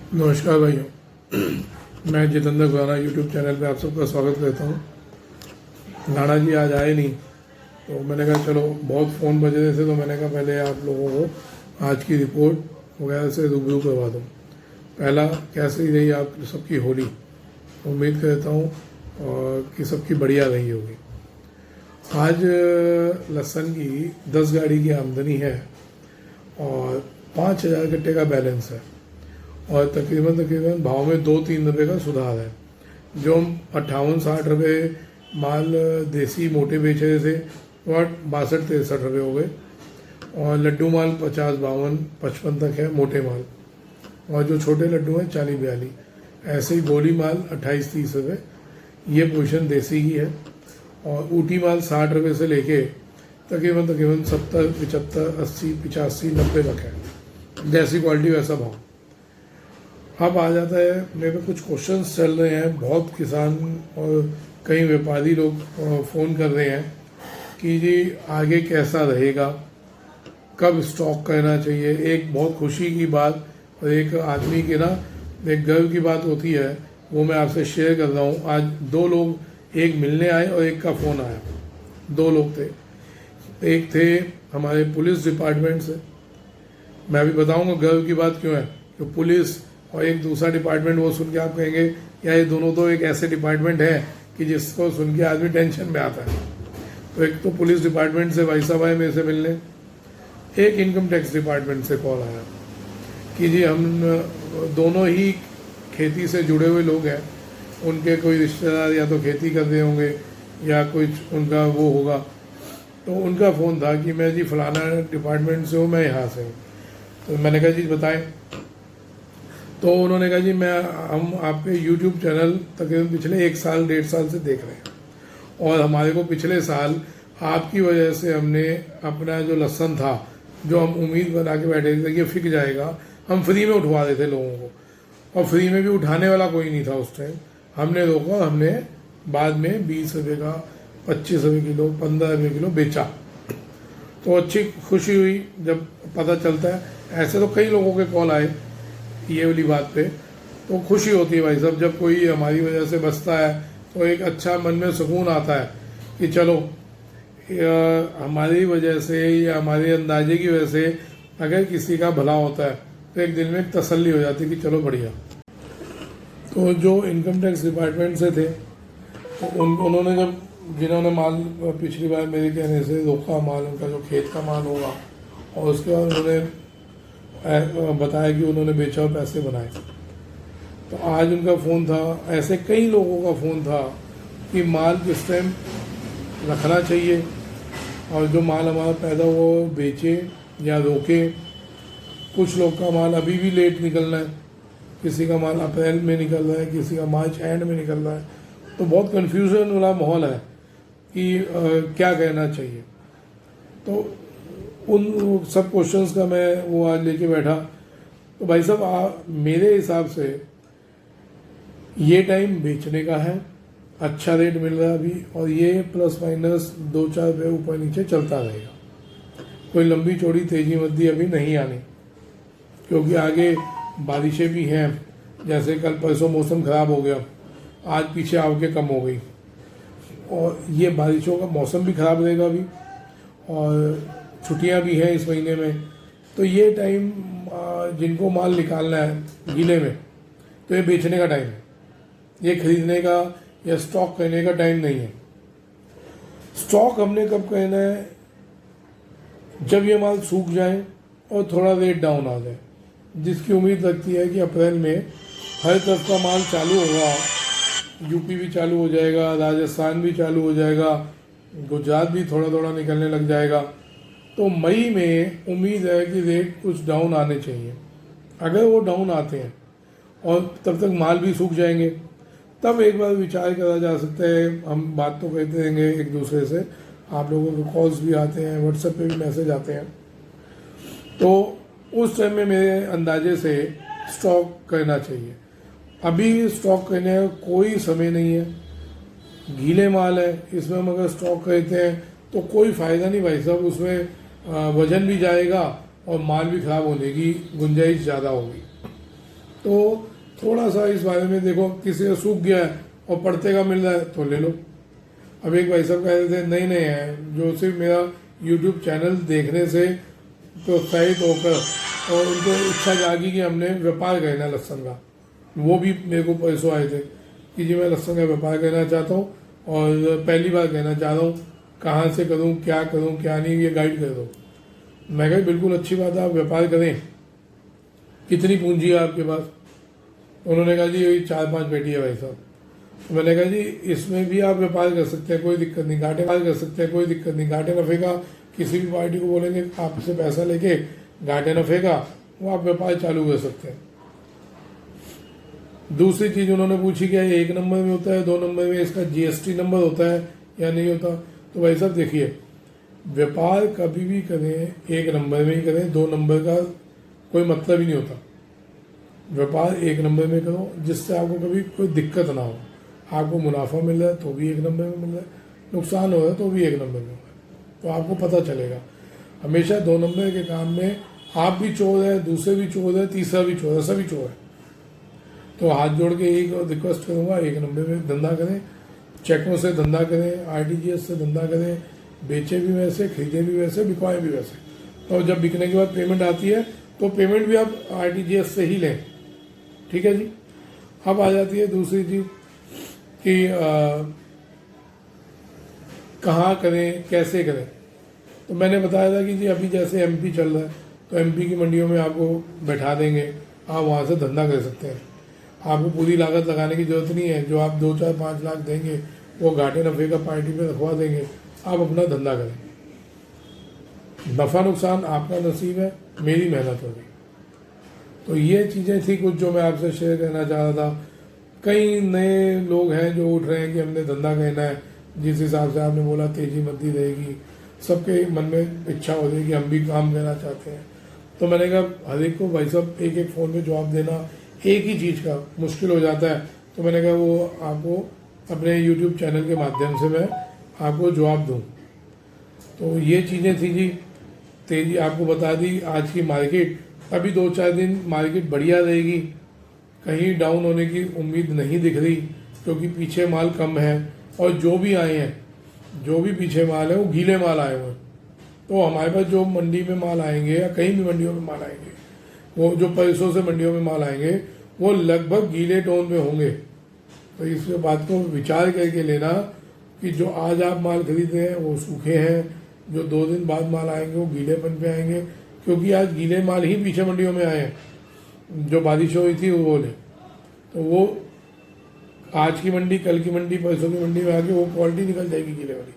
नमस्कार भाइयों, मैं जितेंद्र खुराना यूट्यूब चैनल पे आप सबका स्वागत करता हूँ। लाना जी आज आए नहीं, तो मैंने कहा चलो बहुत फ़ोन बजे रहे थे, तो मैंने कहा पहले आप लोगों को आज की रिपोर्ट वगैरह से रूबरू करवा दूँ। पहला, कैसी रही आप सबकी होली? उम्मीद करता हूँ और कि सबकी बढ़िया रही होगी। आज लहसुन की 10 गाड़ी की आमदनी है और 5,000 कट्टे का बैलेंस है और तकरीबन भाव में 2-3 रुपये का सुधार है। जो हम 58-60 रुपये माल देसी मोटे बेच रहे थे वह 62-63 रुपये हो गए और लड्डू माल 50-52-55 तक है मोटे माल, और जो छोटे लड्डू हैं 40-42। ऐसे ही गोली माल 28-30 रुपये, ये पोजीशन देसी की है। और ऊटी माल 60 रुपये से लेके तकरीबन 70, 75, 80, 85, 90 तक है। जैसी क्वालिटी वैसा भाव। अब आ जाता है, मेरे पे कुछ क्वेश्चंस चल रहे हैं, बहुत किसान और कई व्यापारी लोग फ़ोन कर रहे हैं कि जी आगे कैसा रहेगा, कब स्टॉक करना चाहिए। एक बहुत खुशी की बात और एक आदमी के ना एक गर्व की बात होती है, वो मैं आपसे शेयर कर रहा हूँ। आज 2 लोग, एक मिलने आए और एक का फ़ोन आया। 2 लोग थे, एक थे हमारे पुलिस डिपार्टमेंट से। मैं अभी बताऊँगा गर्व की बात क्यों है। तो पुलिस और एक दूसरा डिपार्टमेंट, वो सुन के आप कहेंगे या ये दोनों तो एक ऐसे डिपार्टमेंट है कि जिसको सुन के आदमी टेंशन में आता है। तो एक तो पुलिस डिपार्टमेंट से भाई साहब आए मेरे से मिलने, एक इनकम टैक्स डिपार्टमेंट से कॉल आया कि जी हम दोनों ही खेती से जुड़े हुए लोग हैं, उनके कोई रिश्तेदार या तो खेती कर रहे होंगे या कुछ उनका वो होगा। तो उनका फ़ोन था कि मैं जी फलाना डिपार्टमेंट से हूँ, मैं यहाँ से हूँ। तो मैंने कहा जी बताएं। तो उन्होंने कहा जी हम आपके YouTube चैनल तकरीबन पिछले 1 साल 1.5 साल से देख रहे हैं और हमारे को पिछले साल आपकी वजह से हमने अपना जो लहसुन था, जो हम उम्मीद बना के बैठे थे कि फिक जाएगा, हम फ्री में उठवा रहे थे लोगों को, और फ्री में भी उठाने वाला कोई नहीं था उस टाइम। हमने रोका, हमने बाद में 20 रुपये का 25 रुपये किलो 15 रुपये किलो बेचा। तो अच्छी खुशी हुई जब पता चलता है। ऐसे तो कई लोगों के कॉल आए ये वाली बात पे, तो खुशी होती है भाई साहब जब कोई हमारी वजह से बचता है, तो एक अच्छा मन में सुकून आता है कि चलो हमारी वजह से या हमारे अंदाजे की वजह से अगर किसी का भला होता है तो एक दिल में एक तसल्ली हो जाती है कि चलो बढ़िया। तो जो इनकम टैक्स डिपार्टमेंट से थे, तो उन्होंने जब जिन्होंने माल पिछली बार मेरे कहने से रोका माल, उनका जो खेत का माल होगा, और उसके बाद उन्होंने बताया कि उन्होंने बेचा और पैसे बनाए। तो आज उनका फ़ोन था, ऐसे कई लोगों का फ़ोन था कि माल किस टाइम रखना चाहिए और जो माल हमारा पैदा हो बेचे या रोके। कुछ लोग का माल अभी भी लेट निकलना है, किसी का माल अप्रैल में निकल रहा है, किसी का मार्च एंड में निकल रहा है। तो बहुत कन्फ्यूज़न वाला माहौल है कि क्या कहना चाहिए। तो उन सब क्वेश्चंस का मैं वो आज लेके बैठा। तो भाई साहब मेरे हिसाब से ये टाइम बेचने का है, अच्छा रेट मिल रहा है अभी, और ये प्लस माइनस 2-4 रुपये ऊपर नीचे चलता रहेगा। कोई लंबी चौड़ी तेजी मद्दी अभी नहीं आनी, क्योंकि आगे बारिशें भी हैं। जैसे कल परसों मौसम ख़राब हो गया, आज पीछे आवकें कम हो गई, और ये बारिशों का मौसम भी ख़राब रहेगा अभी, और छुट्टियां भी हैं इस महीने में। तो ये टाइम जिनको माल निकालना है गीले में, तो ये बेचने का टाइम है, ये खरीदने का या स्टॉक करने का टाइम नहीं है। स्टॉक हमने कब करना है? जब ये माल सूख जाए और थोड़ा रेट डाउन आ जाए, जिसकी उम्मीद लगती है कि अप्रैल में हर तरफ का माल चालू होगा। यूपी भी चालू हो जाएगा, राजस्थान भी चालू हो जाएगा, गुजरात भी थोड़ा थोड़ा निकलने लग जाएगा। तो मई में उम्मीद है कि रेट कुछ डाउन आने चाहिए। अगर वो डाउन आते हैं और तब तक माल भी सूख जाएंगे, तब एक बार विचार करा जा सकता है। हम बात तो कहते रहेंगे एक दूसरे से, आप लोगों के कॉल्स भी आते हैं, व्हाट्सएप पे भी मैसेज आते हैं। तो उस टाइम में मेरे अंदाजे से स्टॉक करना चाहिए। अभी स्टॉक करने का कोई समय नहीं है, गीले माल है, इसमें हम अगर स्टॉक करते हैं तो कोई फ़ायदा नहीं भाई साहब। उसमें वज़न भी जाएगा और माल भी ख़राब होने की गुंजाइश ज़्यादा होगी। तो थोड़ा सा इस बारे में देखो, किसी का सूख गया है और पड़ते का मिल रहा है तो ले लो। अब एक भाई साहब कह रहे थे नहीं नहीं है, जो सिर्फ मेरा यूट्यूब चैनल देखने से प्रोत्साहित होकर और उनको इच्छा जागी कि हमने व्यापार करना है लहसुन का, वो भी मेरे को पैसों आए थे कि जी मैं लहसुन का व्यापार करना चाहता हूँ और पहली बार कहना चाह रहा हूँ, कहाँ से करूँ क्या नहीं, ये गाइड कर दो। मैं कहा बिल्कुल अच्छी बात है, आप व्यापार करें, कितनी पूंजी है आपके पास? उन्होंने कहा जी यही 4-5 पेटी है भाई साहब। तो मैंने कहा जी इसमें भी आप व्यापार कर सकते हैं, कोई दिक्कत नहीं, घाटे कर सकते हैं, कोई दिक्कत नहीं। घाटे नफे का किसी भी पार्टी को बोलेंगे आपसे पैसा लेके घाटे नफे का, वो आप व्यापार चालू कर सकते हैं। दूसरी चीज उन्होंने पूछी क्या 1 नंबर में होता है, 2 नंबर में इसका जीएसटी नंबर होता है या नहीं होता? तो भाई साहब देखिए, व्यापार कभी भी करें 1 नंबर में ही करें, 2 नंबर का कोई मतलब ही नहीं होता। व्यापार 1 नंबर में करो जिससे आपको कभी कोई दिक्कत ना हो। आपको मुनाफा मिल रहा है तो भी 1 नंबर में मिल रहा है, नुकसान हो रहा है तो भी 1 नंबर में हो रहा है, तो आपको पता चलेगा। हमेशा 2 नंबर के काम में आप भी चोर है, दूसरे भी चोर है, तीसरा भी चोर है, सभी चोर है। तो हाथ जोड़ के यही रिक्वेस्ट करूँगा, 1 नंबर में धंधा करें, चेकों से धंधा करें, आरटीजीएस से धंधा करें, बेचे भी वैसे, खरीदे भी वैसे, बिकवाएं भी वैसे। और जब बिकने के बाद पेमेंट आती है तो पेमेंट भी आप आरटीजीएस से ही लें, ठीक है जी। अब आ जाती है दूसरी चीज़ कि कहाँ करें, कैसे करें। तो मैंने बताया था कि जी अभी जैसे एमपी चल रहा है तो एमपी की मंडियों में आपको बैठा देंगे, आप वहाँ से धंधा कर सकते हैं। आपको पूरी लागत लगाने की जरूरत नहीं है, जो आप 2-4-5 लाख देंगे वो घाटे नफे का पार्टी पे रखवा देंगे, आप अपना धंधा करें। नफ़ा नुकसान आपका नसीब है, मेरी मेहनत होगी। तो ये चीज़ें थी कुछ जो मैं आपसे शेयर करना चाह रहा था। कई नए लोग हैं जो उठ रहे हैं कि हमने धंधा करना है, जिस हिसाब से आपने बोला तेजी मंदी रहेगी, सबके मन में इच्छा हो रही है कि हम भी काम करना चाहते हैं। तो मैंने कहा हर एक को भाई साहब एक फ़ोन पे जवाब देना एक ही चीज़ का मुश्किल हो जाता है। तो मैंने कहा वो आपको अपने यूट्यूब चैनल के माध्यम से मैं आपको जवाब दूँ। तो ये चीज़ें थी जी। तेजी आपको बता दी आज की मार्केट, अभी 2-4 दिन मार्केट बढ़िया रहेगी, कहीं डाउन होने की उम्मीद नहीं दिख रही, क्योंकि पीछे माल कम है और जो भी आए हैं, जो भी पीछे माल है वो गीले माल आए हुए हैं। तो हमारे पास जो मंडी में माल आएंगे या कहीं भी मंडियों में माल आएंगे, वो जो पैसों से मंडियों में माल आएंगे वो लगभग गीले टोन में होंगे। तो इस बात को विचार करके लेना कि जो आज आप माल खरीद रहे हैं वो सूखे हैं, जो 2 दिन बाद माल आएंगे वो गीलेपन पे आएंगे, क्योंकि आज गीले माल ही पीछे मंडियों में आए हैं, जो बारिश हुई थी वो बोले। तो वो आज की मंडी, कल की मंडी, पैसों की मंडी में आके वो क्वालिटी निकल जाएगी गीले वाली।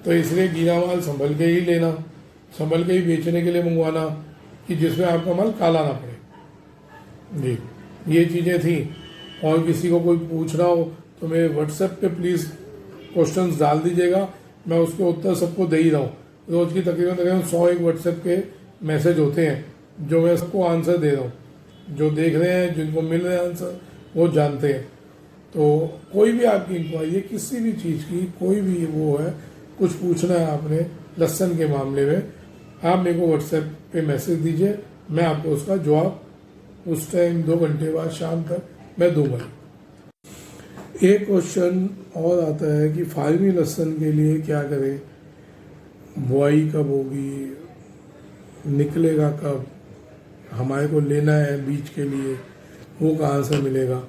तो इसलिए गीला माल संभल के ही लेना, संभल के ही बेचने के लिए मंगवाना, कि जिसमें आपका माल काला ना पड़े जी। ये चीज़ें थी। और किसी को कोई पूछना हो तो मेरे व्हाट्सएप पे प्लीज़ क्वेश्चंस डाल दीजिएगा, मैं उसके उत्तर सबको दे ही रहा हूँ। रोज़ की तकरीबन 101 व्हाट्सएप के मैसेज होते हैं जो मैं सबको आंसर दे रहा हूँ। जो देख रहे हैं, जिनको मिल रहे हैं आंसर, वो जानते हैं। तो कोई भी आपकी इंक्वायरी है किसी भी चीज़ की, कोई भी वो है, कुछ पूछना है आपने लहसुन के मामले में, आप मेरे को व्हाट्सएप पे मैसेज दीजिए, मैं आपको उसका जवाब उस टाइम 2 घंटे बाद शाम तक मैं दूंगा। एक क्वेश्चन और आता है कि फार्मी लहसुन के लिए क्या करें, बुआई कब होगी, निकलेगा कब, हमारे को लेना है बीज के लिए, वो कहाँ से मिलेगा।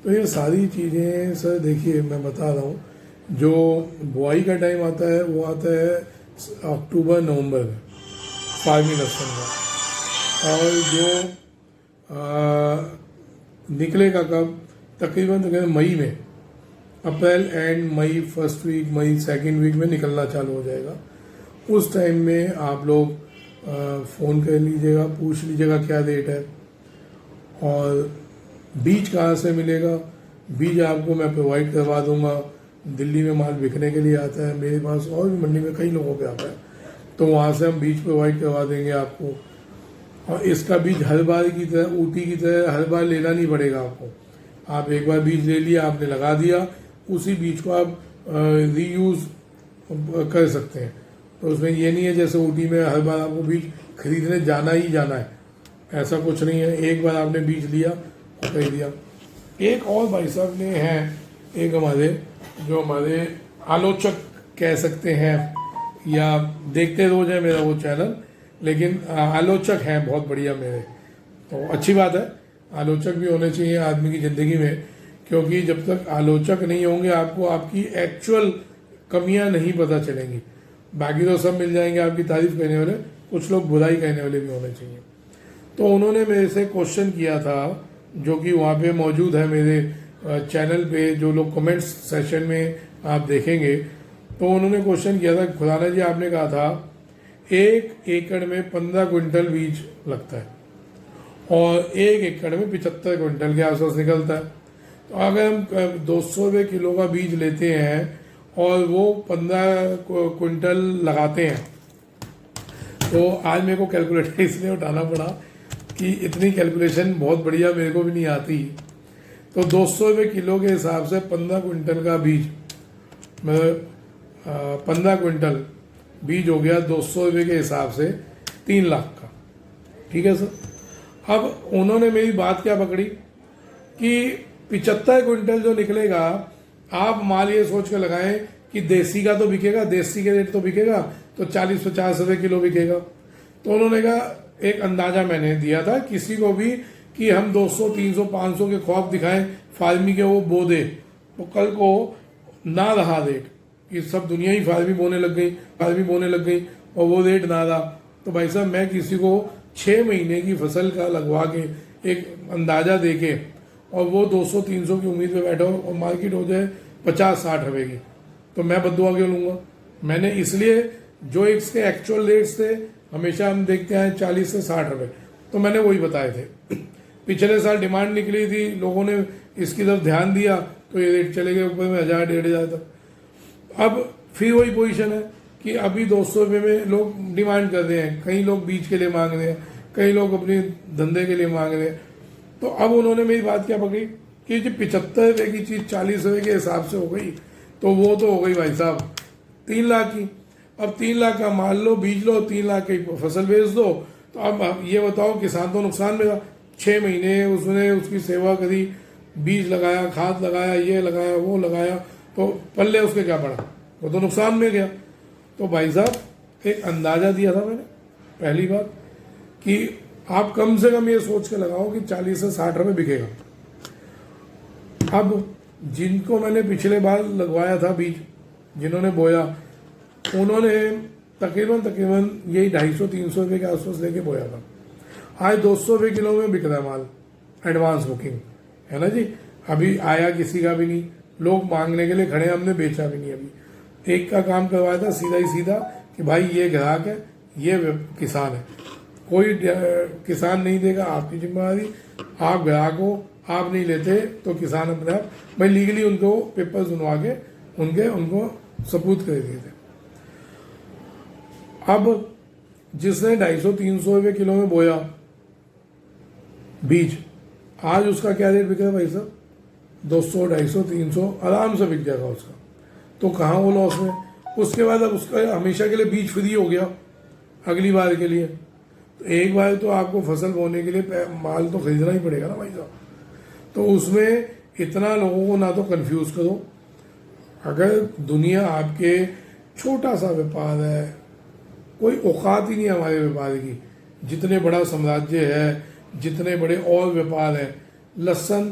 तो ये सारी चीज़ें सर देखिए मैं बता रहा हूँ, जो बुआई का टाइम आता है वो आता है अक्टूबर-नवंबर में फार्मी लहसुन का, और जो निकलेगा कब, तकरीबन मई में, April and May, first week May, second week में निकलना चालू हो जाएगा। उस टाइम में आप लोग फ़ोन कर लीजिएगा, पूछ लीजिएगा क्या रेट है और बीज कहाँ से मिलेगा। बीज आपको मैं प्रोवाइड करवा दूंगा। दिल्ली में माल बिकने के लिए आता है मेरे पास, और भी मंडी में कई लोगों पे आता है, तो वहाँ से हम बीज प्रोवाइड करवा देंगे आपको। और इसका बीज हर बार की तरह, ऊटी की तरह हर बार लेना नहीं पड़ेगा आपको। आप एक बार बीज ले लिया, आपने लगा दिया, उसी बीज को आप रीयूज़ कर सकते हैं। तो उसमें ये नहीं है जैसे ऊटी में हर बार आपको बीज खरीदने जाना ही जाना है, ऐसा कुछ नहीं है। एक बार आपने बीज लिया कह दिया। एक और भाई साहब ने हैं, एक हमारे जो हमारे आलोचक कह सकते हैं, या देखते रोज है मेरा वो चैनल, लेकिन आलोचक हैं बहुत बढ़िया मेरे, तो अच्छी बात है, आलोचक भी होने चाहिए आदमी की ज़िंदगी में, क्योंकि जब तक आलोचक नहीं होंगे आपको आपकी एक्चुअल कमियां नहीं पता चलेंगी। बाकी तो सब मिल जाएंगे आपकी तारीफ करने वाले, कुछ लोग बुराई कहने वाले भी होने चाहिए। तो उन्होंने मेरे से क्वेश्चन किया था, जो कि वहाँ पे मौजूद है मेरे चैनल पे, जो लोग कमेंट्स सेशन में आप देखेंगे। तो उन्होंने क्वेश्चन किया था, खुराना जी आपने कहा था 1 एकड़ में 15 क्विंटल बीज लगता है और 1 एकड़ में 75 क्विंटल के आसपास निकलता है। तो अगर हम 200 रुपये किलो का बीज लेते हैं और वो 15 क्विंटल लगाते हैं, तो आज मेरे को कैलकुलेटर इसलिए उठाना पड़ा कि इतनी कैलकुलेशन बहुत बढ़िया मेरे को भी नहीं आती। तो 200 रुपये किलो के हिसाब से 15 क्विंटल का बीज, मतलब 15 क्विंटल बीज हो गया 200 रुपये के हिसाब से 3 लाख का। ठीक है सर। अब उन्होंने मेरी बात क्या पकड़ी कि 75 क्विंटल जो निकलेगा, आप माल ये सोच कर लगाएं कि देसी का तो बिकेगा, देसी के रेट तो बिकेगा, तो 40-50 रुपये किलो बिकेगा। तो उन्होंने कहा, एक अंदाजा मैंने दिया था किसी को भी कि हम 200, 300, 500 के ख्वाब दिखाएं फार्मी के, वो बो दे, तो कल को ना रहा रेट, कि सब दुनिया ही फार्मी बोने लग गई और वो रेट ना रहा, तो भाई साहब मैं किसी को 6 महीने की फसल का लगवा के एक अंदाजा दे के और वो 200-300 की उम्मीद में बैठा हो और मार्केट हो जाए 50-60 रुपये की, तो मैं बददुआ क्यों लूँगा। मैंने इसलिए जो इसके एक्चुअल रेट्स थे हमेशा हम देखते हैं 40 से 60 रुपये, तो मैंने वही बताए थे। पिछले साल डिमांड निकली थी, लोगों ने इसकी तरफ ध्यान दिया तो ये रेट चले गए ऊपर में 1000-1500 तक। अब फिर वही पोजीशन है कि अभी 200 रुपये में लोग डिमांड कर रहे हैं, कई लोग बीज के लिए मांग रहे हैं, कई लोग अपने धंधे के लिए मांग रहे हैं। तो अब उन्होंने मेरी बात क्या पकड़ी कि जो 75 रुपये की चीज़ 40 रुपये के हिसाब से हो गई, तो वो तो हो गई भाई साहब 3 लाख की। अब 3 लाख का माल लो, बीज लो, 3 लाख की फसल बेच दो, तो अब ये बताओ किसान तो नुकसान में था। 6 महीने उसने उसकी सेवा करी, बीज लगाया, खाद लगाया, ये लगाया, वो लगाया, तो पल्ले उसके क्या पड़ा, वो तो नुकसान में गया। तो भाई साहब एक अंदाजा दिया था मैंने, पहली बात कि आप कम से कम ये सोच के लगाओ कि 40 से 60 रुपये बिकेगा। अब जिनको मैंने पिछले बार लगवाया था बीज, जिन्होंने बोया, उन्होंने तकरीबन यही 250-300 रुपये के आसपास लेके बोया था। आज 200 रुपये किलो में बिक रहा है माल, एडवांस बुकिंग है ना जी। अभी आया किसी का भी नहीं, लोग मांगने के लिए खड़े हैं, हमने बेचा भी नहीं। अभी एक का काम करवाया था सीधा ही सीधा कि भाई ये ग्राहक है, ये किसान है, कोई किसान नहीं देगा, आपकी जिम्मेदारी, आप ग्राहक हो, आप नहीं लेते तो किसान अपने आप भाई लीगली उनको पेपर्स बनवा के उनको सबूत कर दिए थे। अब जिसने 250-300 रुपये किलो में बोया बीज, आज उसका क्या रेट बिक रहा है भाई साहब, 200, 250, 300 आराम से बिक जाएगा उसका। तो कहाँ वो लॉस में। उसके बाद अब उसका हमेशा के लिए बीज फ्री हो गया अगली बार के लिए। तो एक बार तो आपको फसल बोने के लिए माल तो खरीदना ही पड़ेगा ना भाई साहब। तो उसमें इतना लोगों को ना तो कंफ्यूज करो। अगर दुनिया आपके छोटा सा व्यापार है, कोई औकात ही नहीं है हमारे व्यापार की, जितने बड़ा साम्राज्य है, जितने बड़े और व्यापार है। लहसन,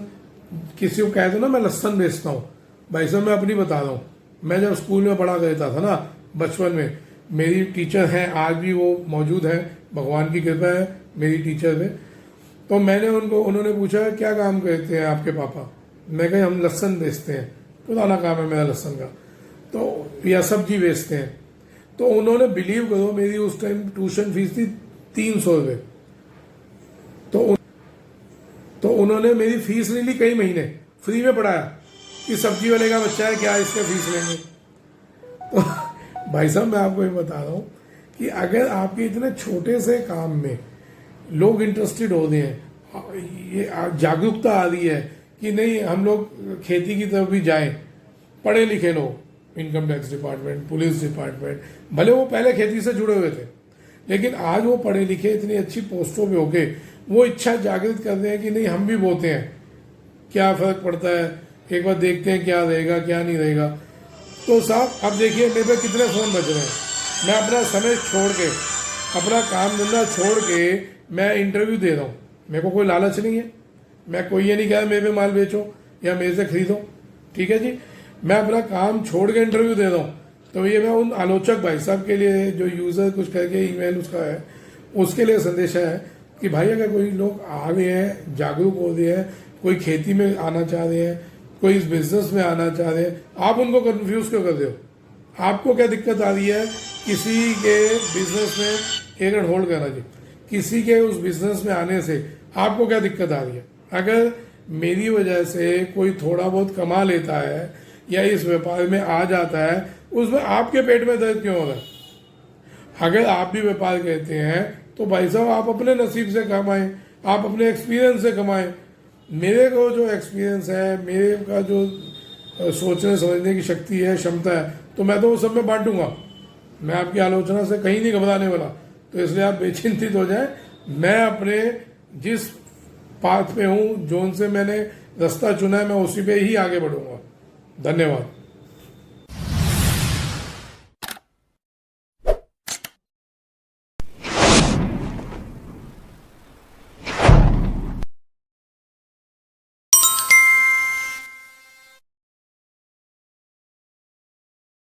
किसी को कह दो ना मैं लहसन बेचता हूँ, भाई साहब मैं अपनी बता रहा हूँ, मैं जब स्कूल में पढ़ा करता था ना बचपन में, मेरी टीचर हैं आज भी वो मौजूद हैं, भगवान की कृपा है मेरी टीचर पे। तो उन्होंने पूछा क्या काम करते हैं आपके पापा, मैं कहा हम लहसन बेचते हैं, पुराना काम है मेरा लहसन का, तो या सब्जी बेचते हैं। तो उन्होंने बिलीव करो मेरी उस टाइम ट्यूशन फीस थी 300 रुपये। तो उन्होंने मेरी फीस नहीं ली, कई महीने फ्री में पढ़ाया कि सब्जी वाले का बच्चा है क्या इसका फीस लेंगे। तो भाई साहब मैं आपको ये बता रहा हूँ कि अगर आपके इतने छोटे से काम में लोग इंटरेस्टेड हो रहे हैं, ये जागरूकता आ रही है कि नहीं हम लोग खेती की तरफ भी जाएं, पढ़े लिखे लोग, income tax department, police department, भले वो पहले खेती से जुड़े हुए थे, लेकिन आज वो पढ़े लिखे इतनी अच्छी पोस्टों पे होके वो इच्छा जागृत कर रहे हैं कि नहीं हम भी बोते हैं, क्या फ़र्क पड़ता है, एक बार देखते हैं क्या रहेगा क्या नहीं रहेगा। तो साहब अब देखिए मेरे पे कितने फ़ोन बज रहे हैं, मैं अपना समय छोड़ के, अपना काम धंधा छोड़ के मैं इंटरव्यू दे रहा हूँ। मेरे को कोई लालच नहीं है, मैं कोई ये नहीं कह रहा मेरे पे माल बेचो या मेरे से खरीदो, ठीक है जी। मैं अपना काम छोड़ के इंटरव्यू दे रहा हूँ। तो ये मैं उन आलोचक भाई साहब के लिए, जो यूज़र कुछ करके ईमेल उसका है, उसके लिए संदेश है कि भाई अगर कोई लोग आ रहे हैं, जागरूक हो रहे हैं, कोई खेती में आना चाह रहे हैं, कोई इस बिजनेस में आना चाह रहे हैं, आप उनको कंफ्यूज क्यों कर रहे हो? आपको क्या दिक्कत आ रही है किसी के बिजनेस में, एक मिनट होल्ड करना जी, किसी के उस बिजनेस में आने से आपको क्या दिक्कत आ रही है? अगर मेरी वजह से कोई थोड़ा बहुत कमा लेता है या इस व्यापार में आ जाता है, उसमें आपके पेट में दर्द क्यों हो रहा है? अगर आप भी व्यापार कहते हैं तो भाई साहब आप अपने नसीब से कमाएं, आप अपने एक्सपीरियंस से कमाएं। मेरे को जो एक्सपीरियंस है, मेरे का जो सोचने समझने की शक्ति है, क्षमता है, तो मैं तो वो सब में बांटूंगा। मैं आपकी आलोचना से कहीं नहीं घबराने वाला। तो इसलिए आप बेचिंतित हो जाएं। मैं अपने जिस पाथ पे हूँ, जोन से मैंने रास्ता चुना है, मैं उसी पे ही आगे बढ़ूंगा। धन्यवाद।